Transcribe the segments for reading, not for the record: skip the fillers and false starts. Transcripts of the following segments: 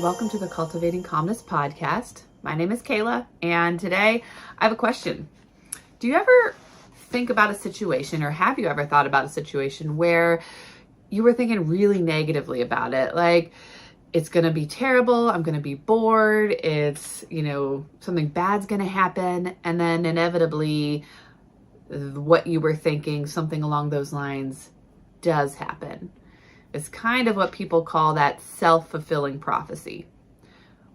welcome to the Cultivating Calmness podcast. My name is Kaela, and today I have a question. Do you ever think about a situation, or have you ever thought about a situation where you were thinking really negatively about it? Like, it's going to be terrible, I'm going to be bored, it's, something bad's going to happen, and then inevitably what you were thinking, something along those lines, does happen. It's kind of what people call that self-fulfilling prophecy.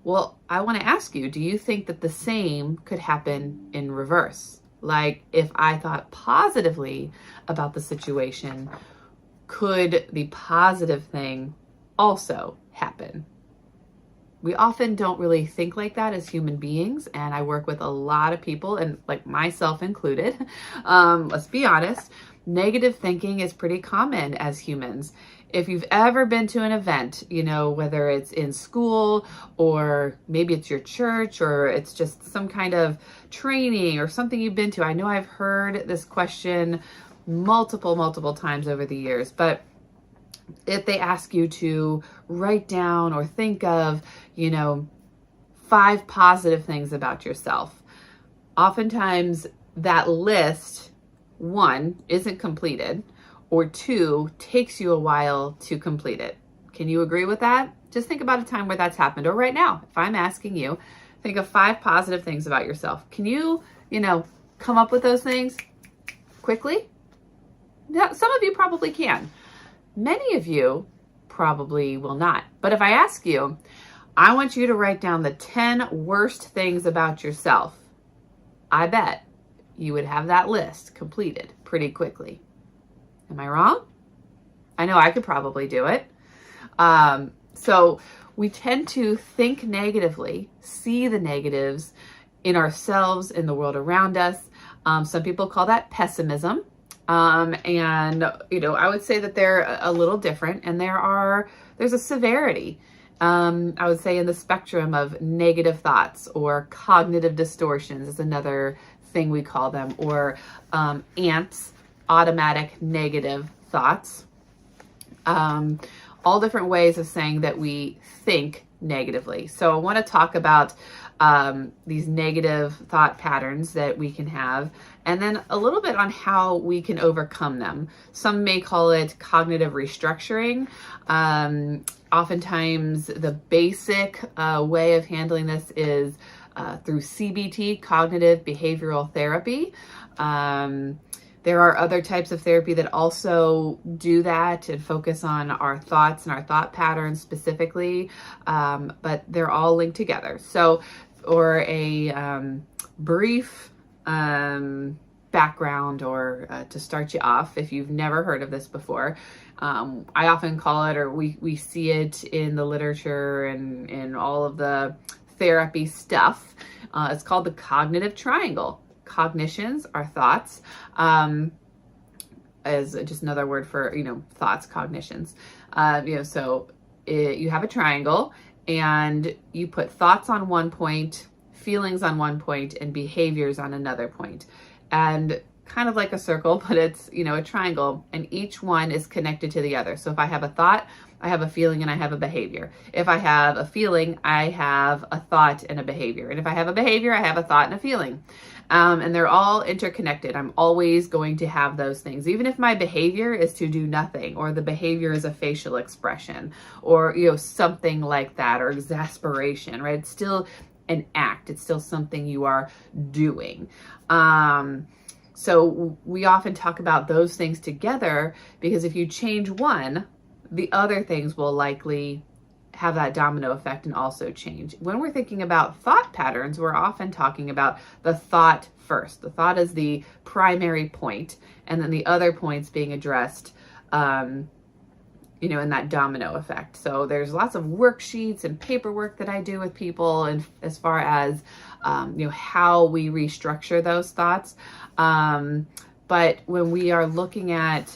Well, I want to ask you, do you think that the same could happen in reverse? Like, if I thought positively about the situation, could the positive thing also happen? We often don't really think like that as human beings, and I work with a lot of people, and like myself included. Let's be honest, negative thinking is pretty common as humans. If you've ever been to an event, whether it's in school or maybe it's your church or it's just some kind of training or something you've been to, I know I've heard this question multiple times over the years, but if they ask you to write down or think of, 5 positive things about yourself, oftentimes that list, 1, isn't completed, or 2, takes you a while to complete it. Can you agree with that? Just think about a time where that's happened. Or right now, if I'm asking you, think of 5 positive things about yourself. Can you, come up with those things quickly? Now, some of you probably can. Many of you probably will not. But if I ask you, I want you to write down the 10 worst things about yourself, I bet you would have that list completed pretty quickly. Am I wrong? I know I could probably do it. So we tend to think negatively, see the negatives in ourselves, in the world around us. Some people call that pessimism. And I would say that they're a little different, and there's a severity, I would say, in the spectrum of negative thoughts, or cognitive distortions is another thing we call them, or ants, automatic negative thoughts. All different ways of saying that we think negatively. So I want to talk about these negative thought patterns that we can have, and then a little bit on how we can overcome them. Some may call it cognitive restructuring. Oftentimes the basic way of handling this is through CBT, cognitive behavioral therapy. There are other types of therapy that also do that and focus on our thoughts and our thought patterns specifically, but they're all linked together. So, or a brief background, or to start you off, if you've never heard of this before, I often call it, or we see it in the literature and in all of the therapy stuff, it's called the cognitive triangle. Cognitions are thoughts, as just another word for, thoughts, cognitions. So you have a triangle, and you put thoughts on one point, feelings on one point, and behaviors on another point. And kind of like a circle, but it's, a triangle, and each one is connected to the other. So if I have a thought, I have a feeling, and I have a behavior. If I have a feeling, I have a thought and a behavior. And if I have a behavior, I have a thought and a feeling. And they're all interconnected. I'm always going to have those things. Even if my behavior is to do nothing, or the behavior is a facial expression, or, something like that, or exasperation, right? It's still an act. It's still something you are doing. So we often talk about those things together, because if you change one, the other things will likely have that domino effect and also change. When we're thinking about thought patterns, we're often talking about the thought first. The thought is the primary point, and then the other points being addressed, in that domino effect. So there's lots of worksheets and paperwork that I do with people, and as far as, how we restructure those thoughts. But when we are looking at,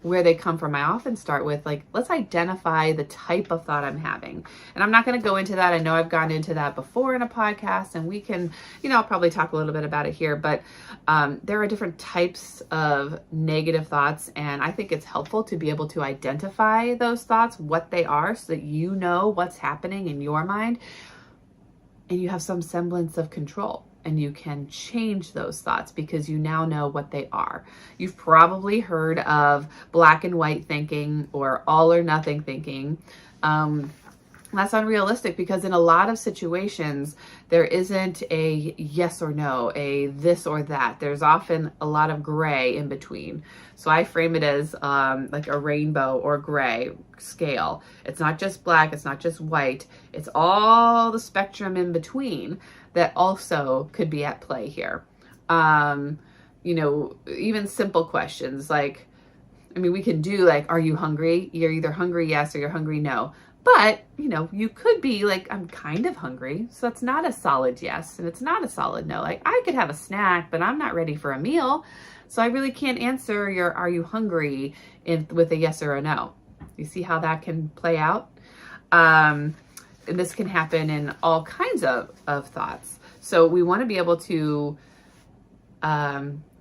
where they come from, I often start with like, let's identify the type of thought I'm having. And I'm not going to go into that. I know I've gone into that before in a podcast, and we can, I'll probably talk a little bit about it here, but there are different types of negative thoughts. And I think it's helpful to be able to identify those thoughts, what they are, so that you know what's happening in your mind and you have some semblance of control. And you can change those thoughts because you now know what they are. You've probably heard of black and white thinking or all or nothing thinking. That's unrealistic because in a lot of situations, there isn't a yes or no, a this or that. There's often a lot of gray in between. So I frame it as like a rainbow or gray scale. It's not just black, it's not just white. It's all the spectrum in between that also could be at play here. Even simple questions like, we can do like, are you hungry? You're either hungry yes or you're hungry no. But, you could be like, I'm kind of hungry. So that's not a solid yes. And it's not a solid no. Like I could have a snack, but I'm not ready for a meal. So I really can't answer your, are you hungry with a yes or a no. You see how that can play out? And this can happen in all kinds of thoughts. So we want to be able to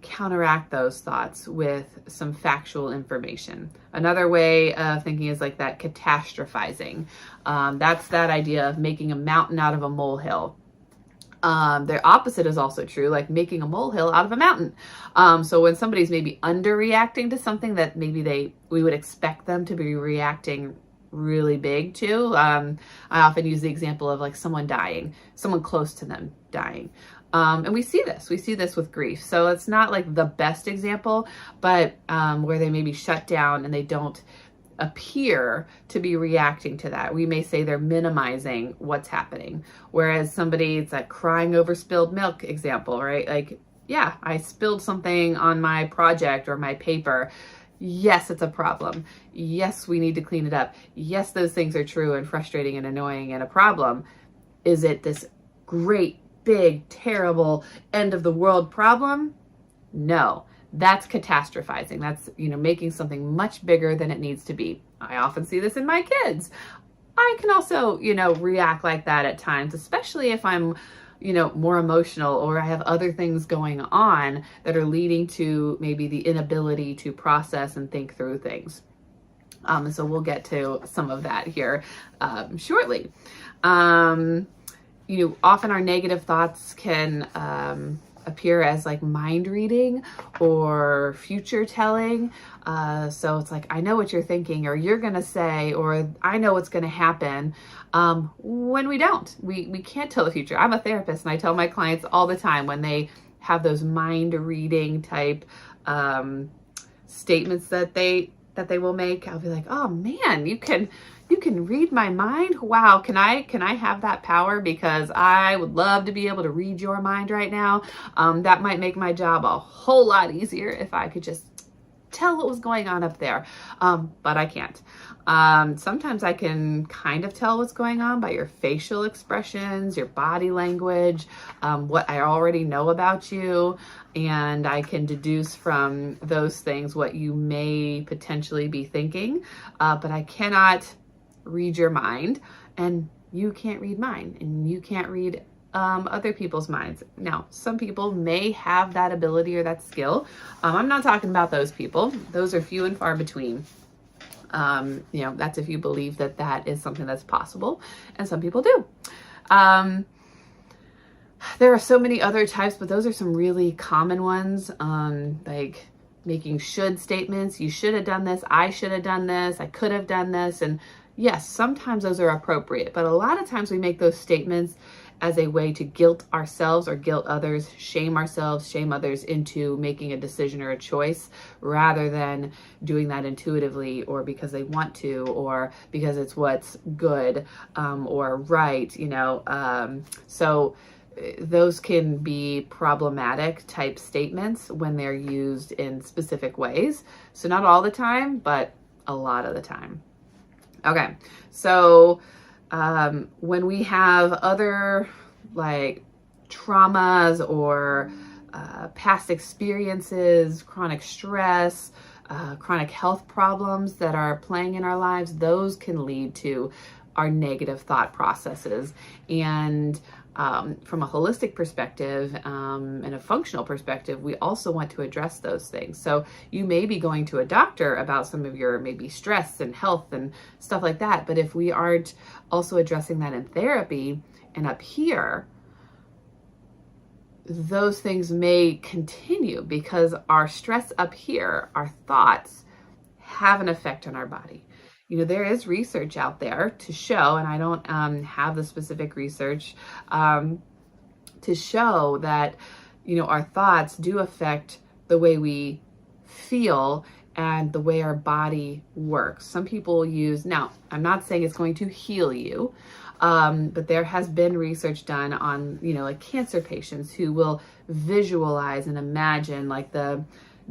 counteract those thoughts with some factual information. Another way of thinking is like that catastrophizing. That's that idea of making a mountain out of a molehill. The opposite is also true, like making a molehill out of a mountain. So when somebody's maybe underreacting to something that maybe we would expect them to be reacting really big to. I often use the example of like someone dying, someone close to them dying. And we see this with grief. So it's not like the best example, but where they maybe shut down and they don't appear to be reacting to that. We may say they're minimizing what's happening. Whereas it's that crying over spilled milk example, right? Like, yeah, I spilled something on my project or my paper. Yes, it's a problem. Yes, we need to clean it up. Yes, those things are true and frustrating and annoying and a problem. Is it this great, big, terrible, end of the world problem? No, that's catastrophizing. That's, making something much bigger than it needs to be. I often see this in my kids. I can also, react like that at times, especially if I'm more emotional or I have other things going on that are leading to maybe the inability to process and think through things. So we'll get to some of that here shortly. Often our negative thoughts can appear as like mind reading or future telling. So it's like, I know what you're thinking, or you're going to say, or I know what's going to happen. When we don't, we can't tell the future. I'm a therapist and I tell my clients all the time when they have those mind reading type statements that they will make, I'll be like, oh man, you can read my mind. Wow. Can I have that power? Because I would love to be able to read your mind right now. That might make my job a whole lot easier if I could just tell what was going on up there. But I can't. Sometimes I can kind of tell what's going on by your facial expressions, your body language, what I already know about you. And I can deduce from those things what you may potentially be thinking. But I cannot read your mind, and you can't read mine, and you can't read other people's minds. Now, some people may have that ability or that skill. I'm not talking about those people. Those are few and far between. That's if you believe that is something that's possible, and some people do. There are so many other types, but those are some really common ones, like making should statements. You should have done this. I should have done this. I could have done this. And yes, sometimes those are appropriate, but a lot of times we make those statements as a way to guilt ourselves or guilt others, shame ourselves, shame others into making a decision or a choice, rather than doing that intuitively or because they want to or because it's what's good or right, So those can be problematic type statements when they're used in specific ways. So not all the time, but a lot of the time. Okay, so when we have other like traumas or past experiences, chronic stress, chronic health problems that are playing in our lives, those can lead to our negative thought processes. And from a holistic perspective and a functional perspective, we also want to address those things. So you may be going to a doctor about some of your maybe stress and health and stuff like that. But if we aren't also addressing that in therapy and up here, those things may continue because our stress up here, our thoughts, have an effect on our body. You know, there is research out there to show, and I don't have the specific research to show that, you know, our thoughts do affect the way we feel and the way our body works. Some people use, now, I'm not saying it's going to heal you, but there has been research done on, you know, like cancer patients who will visualize and imagine like the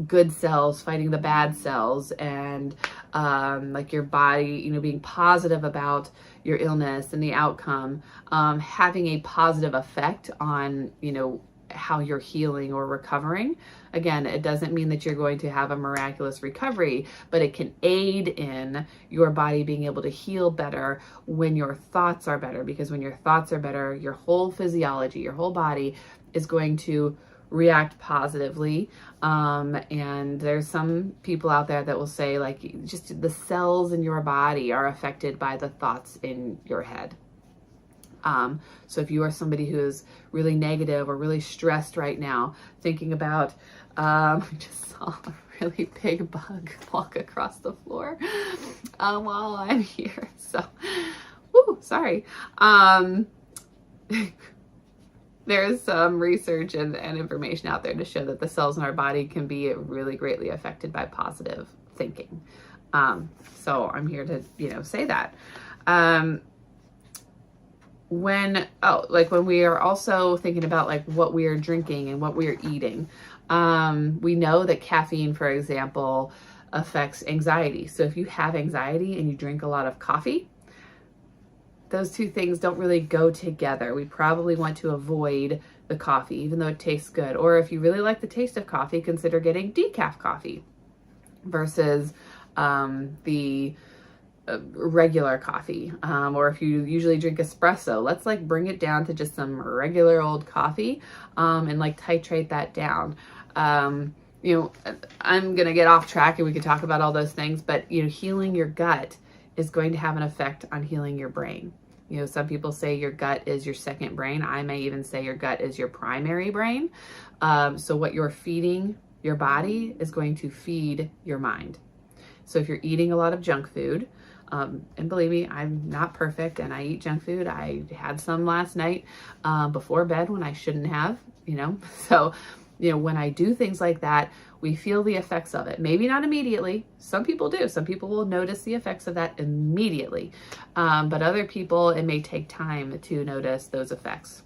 good cells fighting the bad cells, and like your body, you know, being positive about your illness and the outcome, having a positive effect on, you know, how you're healing or recovering. Again, it doesn't mean that you're going to have a miraculous recovery, but it can aid in your body being able to heal better when your thoughts are better, because when your thoughts are better, your whole physiology, your whole body is going to react positively. And there's some people out there that will say like just the cells in your body are affected by the thoughts in your head. So if you are somebody who is really negative or really stressed right now, thinking about, I just saw a really big bug walk across the floor while I'm here. So, whoo, sorry. There's some research and information out there to show that the cells in our body can be really greatly affected by positive thinking. So I'm here to, you know, say that. When we are also thinking about like what we are drinking and what we are eating, we know that caffeine, for example, affects anxiety. So if you have anxiety and you drink a lot of coffee, those two things don't really go together. We probably want to avoid the coffee, even though it tastes good. Or if you really like the taste of coffee, consider getting decaf coffee versus the regular coffee. Or if you usually drink espresso, let's like bring it down to just some regular old coffee and like titrate that down. You know, I'm gonna get off track and we could talk about all those things, but you know, healing your gut is going to have an effect on healing your brain. You know, some people say your gut is your second brain. I may even say your gut is your primary brain. So what you're feeding your body is going to feed your mind. So if you're eating a lot of junk food, and believe me, I'm not perfect and I eat junk food. I had some last night before bed when I shouldn't have, you know. So, you know, when I do things like that, we feel the effects of it. Maybe not immediately. Some people do. Some people will notice the effects of that immediately. But other people, it may take time to notice those effects.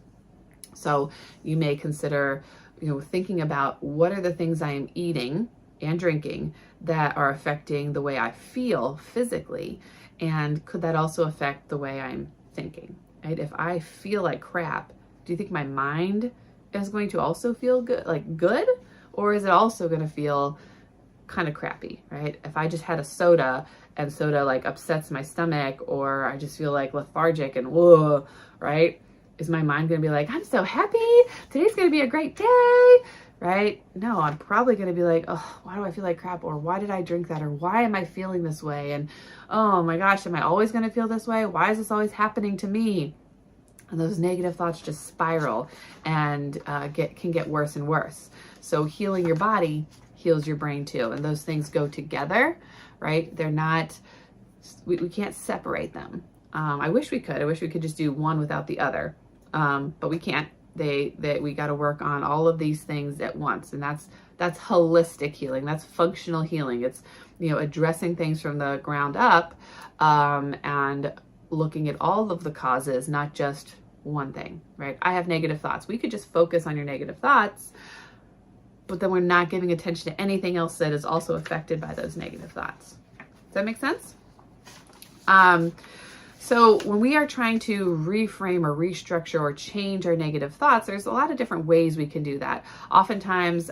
So you may consider, you know, thinking about what are the things I am eating and drinking that are affecting the way I feel physically, and could that also affect the way I'm thinking, right? If I feel like crap, do you think my mind is going to also feel good, like good? Or is it also going to feel kind of crappy, right? If I just had a soda and soda like upsets my stomach, or I just feel like lethargic and whoa, right? Is my mind going to be like, I'm so happy, today's going to be a great day, right? No, I'm probably going to be like, oh, why do I feel like crap? Or why did I drink that? Or why am I feeling this way? And oh my gosh, am I always going to feel this way? Why is this always happening to me? And those negative thoughts just spiral and can get worse and worse. So healing your body heals your brain too. And those things go together, right? They're not, we can't separate them. I wish we could. I wish we could just do one without the other. But we can't. We got to work on all of these things at once. And that's holistic healing. That's functional healing. It's, you know, addressing things from the ground up and looking at all of the causes, not just one thing, right? I have negative thoughts. We could just focus on your negative thoughts, but then we're not giving attention to anything else that is also affected by those negative thoughts. Does that make sense? So when we are trying to reframe or restructure or change our negative thoughts, there's a lot of different ways we can do that. Oftentimes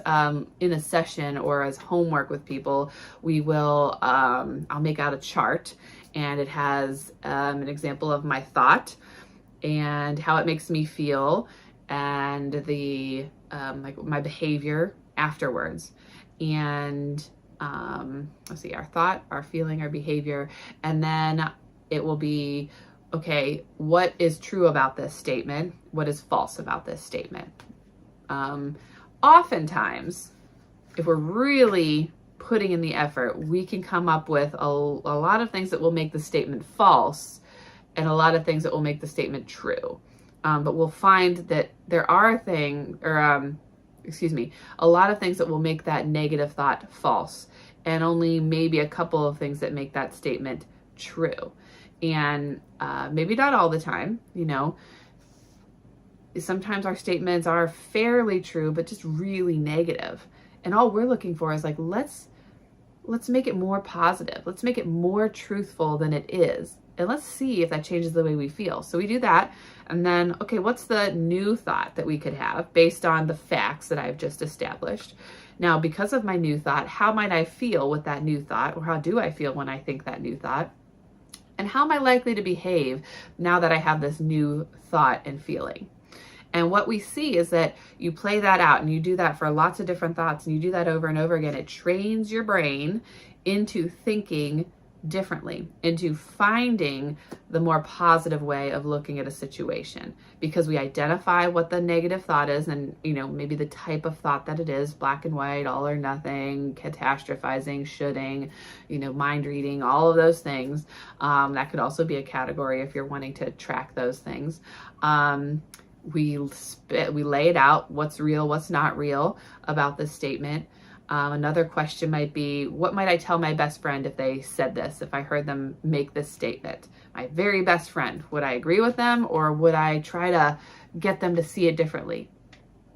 in a session or as homework with people, we will, I'll make out a chart, and it has an example of my thought and how it makes me feel, and the like my behavior afterwards. And let's see, our thought, our feeling, our behavior, and then it will be, okay, what is true about this statement? What is false about this statement? Oftentimes, if we're really putting in the effort, we can come up with a lot of things that will make the statement false and a lot of things that will make the statement true. But we'll find that there are a lot of things that will make that negative thought false, and only maybe a couple of things that make that statement true. And maybe not all the time, you know. Sometimes our statements are fairly true, but just really negative. And all we're looking for is like, let's make it more positive. Let's make it more truthful than it is. And let's see if that changes the way we feel. So we do that. And then, okay, what's the new thought that we could have based on the facts that I've just established? Now, because of my new thought, how might I feel with that new thought? Or how do I feel when I think that new thought? And how am I likely to behave now that I have this new thought and feeling? And what we see is that you play that out, and you do that for lots of different thoughts, and you do that over and over again. It trains your brain into thinking differently, into finding the more positive way of looking at a situation, because we identify what the negative thought is, and you know, maybe the type of thought that it is, black and white, all or nothing, catastrophizing, shoulding, you know, mind reading, all of those things. That could also be a category if you're wanting to track those things. We lay it out, what's real, what's not real about this statement. Another question might be, what might I tell my best friend if they said this, if I heard them make this statement? My very best friend, would I agree with them, or would I try to get them to see it differently?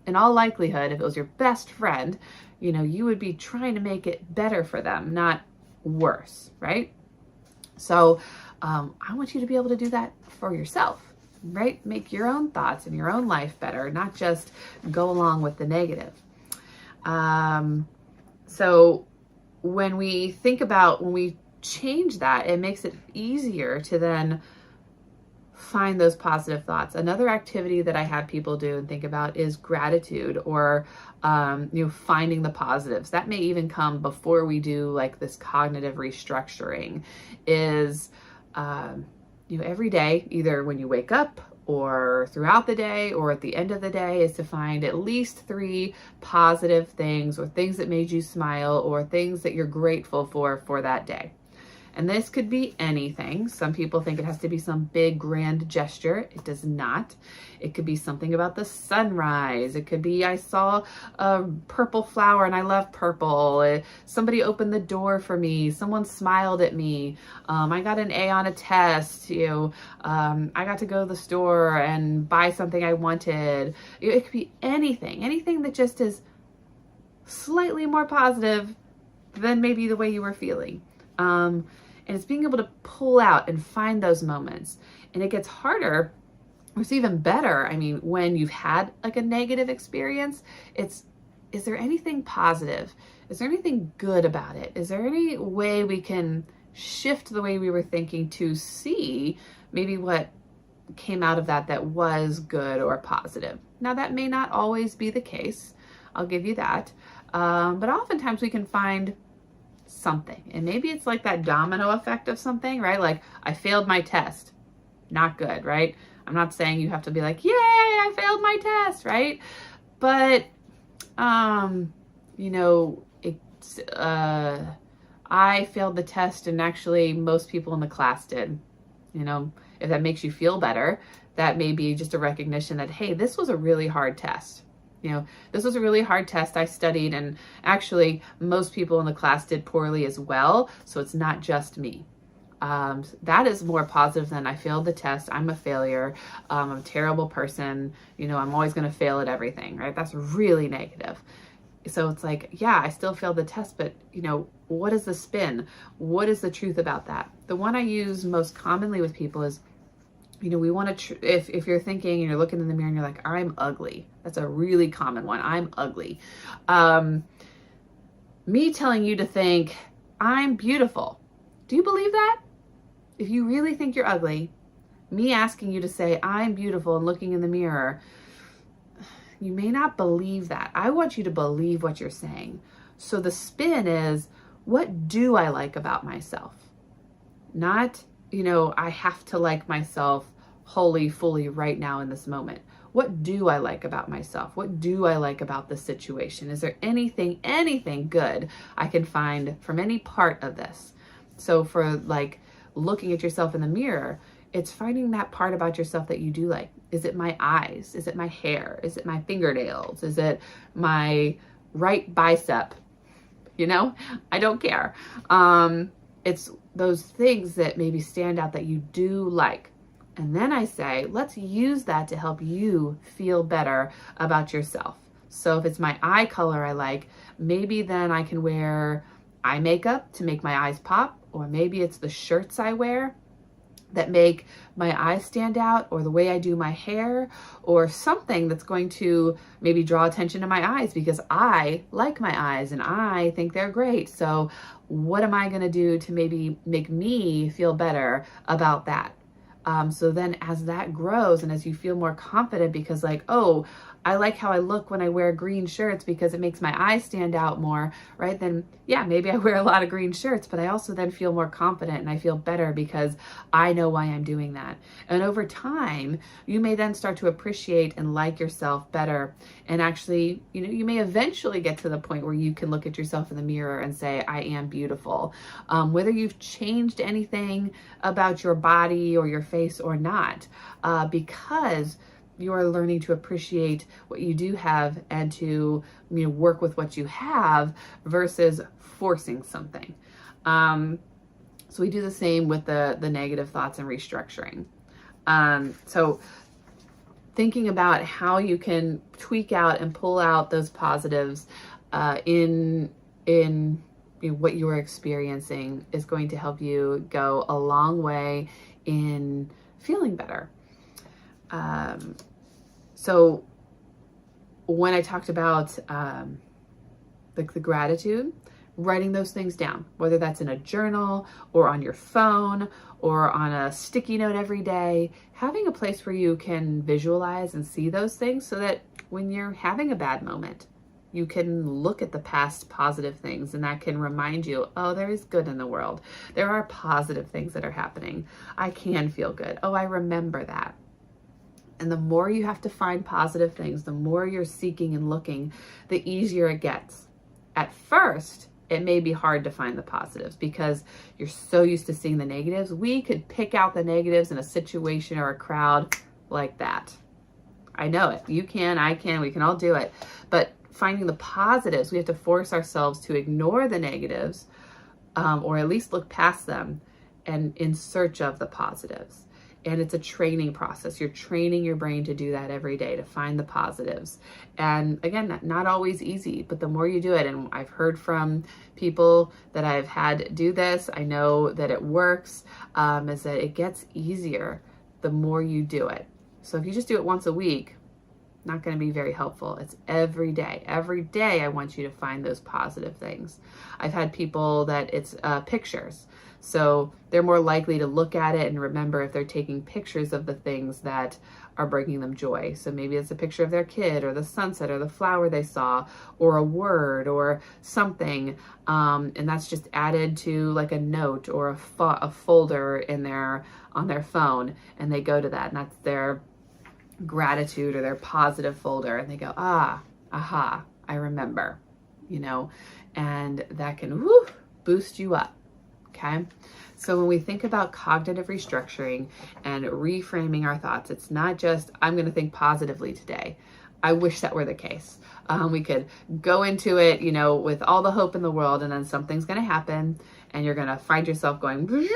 In all likelihood, if it was your best friend, you know, you would be trying to make it better for them, not worse, right? So I want you to be able to do that for yourself, right? Make your own thoughts and your own life better, not just go along with the negative. So when we change that, it makes it easier to then find those positive thoughts. Another activity that I have people do and think about is gratitude, or, you know, finding the positives. That may even come before we do like this cognitive restructuring. Is, you know, every day, either when you wake up or throughout the day or at the end of the day, is to find at least 3 positive things, or things that made you smile, or things that you're grateful for that day. And this could be anything. Some people think it has to be some big grand gesture. It does not. It could be something about the sunrise. It could be, I saw a purple flower and I love purple. Somebody opened the door for me. Someone smiled at me. I got an A on a test. You know, I got to go to the store and buy something I wanted. It could be anything that just is slightly more positive than maybe the way you were feeling. And it's being able to pull out and find those moments. And it gets harder, or it's even better, I mean, when you've had like a negative experience, is there anything positive? Is there anything good about it? Is there any way we can shift the way we were thinking to see maybe what came out of that was good or positive? Now, that may not always be the case. I'll give you that. But oftentimes we can find something, and maybe it's like that domino effect of something, right? Like, I failed my test. Not good, right? I'm not saying you have to be like, yay, I failed my test, right? But, you know, I failed the test, and actually most people in the class did. You know, if that makes you feel better, that may be just a recognition that, hey, this was a really hard test. You know, this was a really hard test. I studied, and actually most people in the class did poorly as well. So it's not just me. That is more positive than I failed the test. I'm a failure. I'm a terrible person. You know, I'm always going to fail at everything, right? That's really negative. So it's like, yeah, I still failed the test, but what is the spin? What is the truth about that? The one I use most commonly with people is, we want to, if you're thinking and you're looking in the mirror and you're like, I'm ugly. That's a really common one. I'm ugly. Me telling you to think, I'm beautiful. Do you believe that? If you really think you're ugly, me asking you to say, I'm beautiful, and looking in the mirror, you may not believe that. I want you to believe what you're saying. So the spin is, what do I like about myself? Not, I have to like myself wholly, fully right now in this moment. What do I like about myself? What do I like about this situation? Is there anything good I can find from any part of this? So for like looking at yourself in the mirror, it's finding that part about yourself that you do like. Is it my eyes? Is it my hair? Is it my fingernails? Is it my right bicep? I don't care. It's those things that maybe stand out that you do like. And then I say, let's use that to help you feel better about yourself. So if it's my eye color I like, maybe then I can wear eye makeup to make my eyes pop, or maybe it's the shirts I wear that make my eyes stand out, or the way I do my hair, or something that's going to maybe draw attention to my eyes because I like my eyes and I think they're great. So what am I going to do to maybe make me feel better about that? So then as that grows and as you feel more confident because like, oh, I like how I look when I wear green shirts because it makes my eyes stand out more, right? Then yeah, maybe I wear a lot of green shirts, but I also then feel more confident and I feel better because I know why I'm doing that. And over time, you may then start to appreciate and like yourself better. And actually, you may eventually get to the point where you can look at yourself in the mirror and say, I am beautiful. Whether you've changed anything about your body or your face or not, because you're learning to appreciate what you do have and to work with what you have versus forcing something. So we do the same with the negative thoughts and restructuring. So thinking about how you can tweak out and pull out those positives in what you're experiencing is going to help you go a long way in feeling better. So when I talked about the gratitude, writing those things down, whether that's in a journal or on your phone or on a sticky note every day, having a place where you can visualize and see those things so that when you're having a bad moment, you can look at the past positive things and that can remind you, oh, there is good in the world. There are positive things that are happening. I can feel good. Oh, I remember that. And the more you have to find positive things, the more you're seeking and looking, the easier it gets. At first, it may be hard to find the positives because you're so used to seeing the negatives. We could pick out the negatives in a situation or a crowd like that. I know it. You can, I can, we can all do it. But finding the positives, we have to force ourselves to ignore the negatives or at least look past them and in search of the positives. And it's a training process. You're training your brain to do that every day, to find the positives. And again, not always easy, but the more you do it, and I've heard from people that I've had do this, I know that it works, is that it gets easier the more you do it. So if you just do it once a week, not going to be very helpful. It's every day. Every day I want you to find those positive things. I've had people that it's pictures. So they're more likely to look at it and remember if they're taking pictures of the things that are bringing them joy. So maybe it's a picture of their kid or the sunset or the flower they saw or a word or something. And that's just added to like a note or a folder on their phone. And they go to that and that's their gratitude or their positive folder. And they go, aha, I remember, and that can boost you up. Okay. So when we think about cognitive restructuring and reframing our thoughts, it's not just, I'm going to think positively today. I wish that were the case. We could go into it, with all the hope in the world, and then something's going to happen and you're going to find yourself going,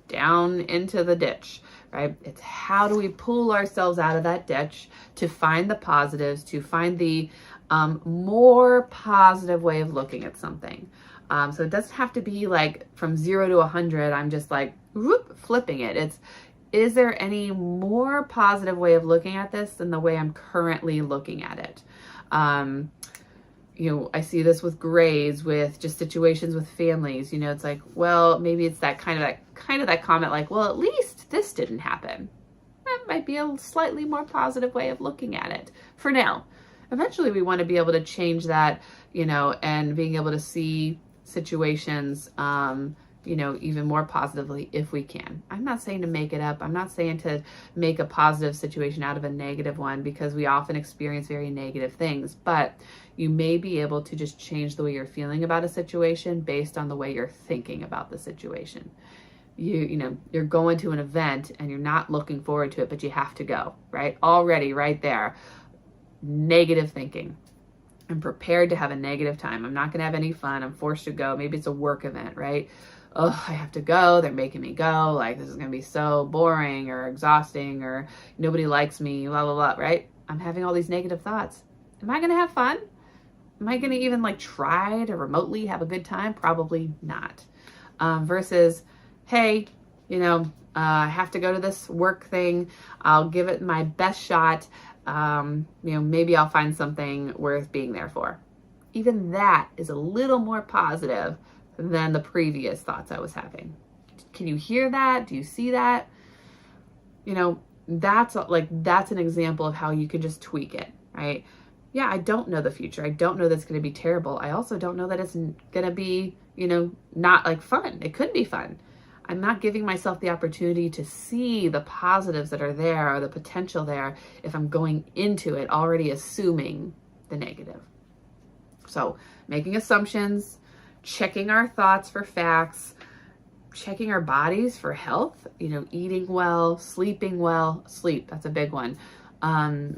down into the ditch, right? It's how do we pull ourselves out of that ditch to find the positives, to find the more positive way of looking at something. So it doesn't have to be like from 0 to 100. I'm just like whoop, flipping it. Is there any more positive way of looking at this than the way I'm currently looking at it? You know, I see this with grades, with just situations with families. You know, it's like, well, maybe it's that kind of comment like, well, at least this didn't happen. That might be a slightly more positive way of looking at it for now. Eventually, we want to be able to change that, you know, and being able to see situations, you know, even more positively if we can. I'm not saying to make it up. I'm not saying to make a positive situation out of a negative one, because we often experience very negative things, but you may be able to just change the way you're feeling about a situation based on the way you're thinking about the situation. You know, you're going to an event and you're not looking forward to it, but you have to go, right? Already right there, negative thinking. I'm prepared to have a negative time. I'm not going to have any fun. I'm forced to go. Maybe it's a work event, right? Oh, I have to go. They're making me go. Like, this is going to be so boring or exhausting, or nobody likes me, blah, blah, blah, right? I'm having all these negative thoughts. Am I going to have fun? Am I going to even like try to remotely have a good time? Probably not. Versus, hey, you know, I have to go to this work thing. I'll give it my best shot. You know, maybe I'll find something worth being there for. Even that is a little more positive than the previous thoughts I was having. Can you hear that? Do you see that? You know, that's an example of how you can just tweak it, right? Yeah, I don't know the future. I don't know that's going to be terrible. I also don't know that it's going to be, you know, not like fun. It could be fun. I'm not giving myself the opportunity to see the positives that are there or the potential there if I'm going into it already assuming the negative. So making assumptions, checking our thoughts for facts, checking our bodies for health, you know, eating well, sleeping well, sleep, that's a big one.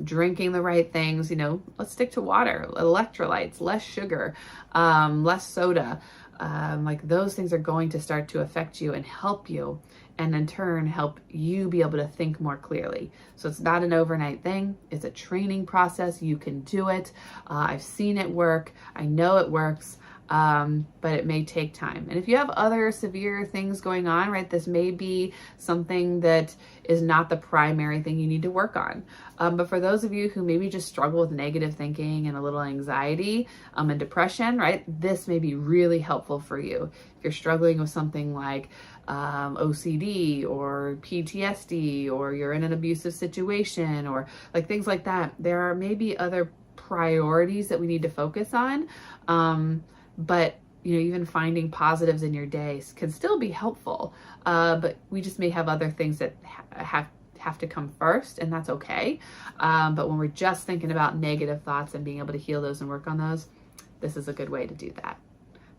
Drinking the right things, you know, let's stick to water, electrolytes, less sugar, less soda. Like those things are going to start to affect you and help you, and in turn help you be able to think more clearly. So it's not an overnight thing. It's a training process. You can do it. I've seen it work. I know it works. But it may take time. And if you have other severe things going on, right, this may be something that is not the primary thing you need to work on. But for those of you who maybe just struggle with negative thinking and a little anxiety, and depression, right, this may be really helpful for you. If you're struggling with something like OCD or PTSD, or you're in an abusive situation, or like things like that, there are maybe other priorities that we need to focus on. But, you know, even finding positives in your day can still be helpful. But we just may have other things that have to come first, and that's okay. But when we're just thinking about negative thoughts and being able to heal those and work on those, this is a good way to do that.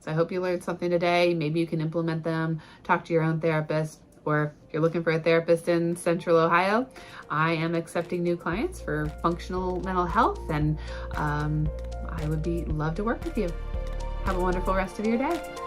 So I hope you learned something today. Maybe you can implement them, talk to your own therapist, or if you're looking for a therapist in Central Ohio, I am accepting new clients for functional mental health, and I would love to work with you. Have a wonderful rest of your day.